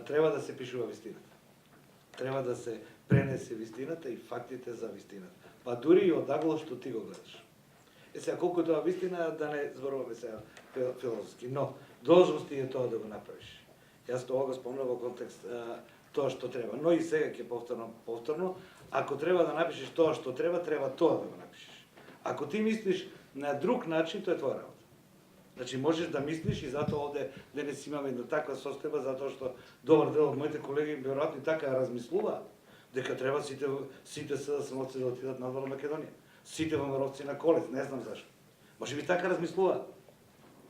треба да се пишува вистината. Треба да се пренесе вистината и фактите за вистината. Па дури и одагло што ти го гледаш. Сега, колку тоа вистина, да не зборуваме сега филозофски, но должност ти е тоа да го направиш. Јас тоа го спомнам во контекст тоа што треба. Но и сега ќе повторно, ако треба да напишеш тоа што треба, треба тоа да го напишеш. Ако ти мислиш на друг начин, тоа е твоја работа. Значи можеш да мислиш и затоа овде денес имаме една таква состојба, затоа што добар дел од моите колеги веројатно така размислуваат дека треба сите СДСМ-овци да отидат надвор во Македонија. Сите ВМРО-вци на колец, не знам зашто. Може би така размислуваат.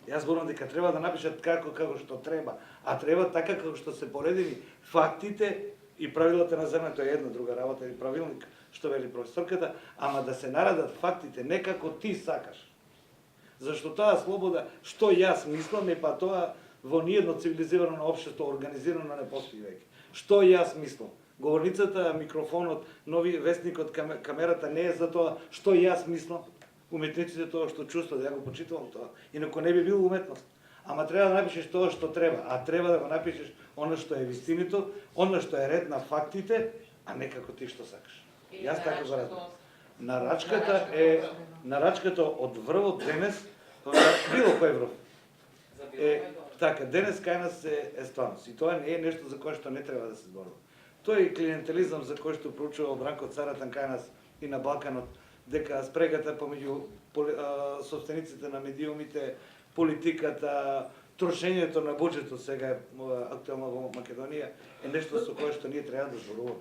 Јас зборувам дека треба да напишат како што треба, а треба така како што се поредени фактите и правилата на земјата, тоа е една друга работа или правилник, што вели професорката, ама да се наредат фактите не како ти сакаш. Зашто таа слобода, што јас мислам, е па тоа во ниедно цивилизирано општество организирано не постои веќе. Што јас мислам? Говорницата, микрофонот, нови вестникот, камерата не е за тоа што јас мислам. Уметниците тоа што чувствуват, ја го почитувам тоа. Инаку не би било уметност. Ама треба да напишеш тоа што треба, а треба да го напишеш она што е вистинито, она што е ред на фактите, а не како ти што сакаш. Јас така го разбирам. Нарачката од врвот денес, било кој врв. Така, денес кај нас е стварност. И тоа не е нешто за кое што не треба да се зборува. Тоа е клиентелизам за кој што проучува Бранко Царатан кај нас и на Балканот, дека спрегата помеѓу собствениците на медиумите, политиката, трошењето на буџетот сега е актуелно во Македонија е нешто со кое што ние треба да зборуваме.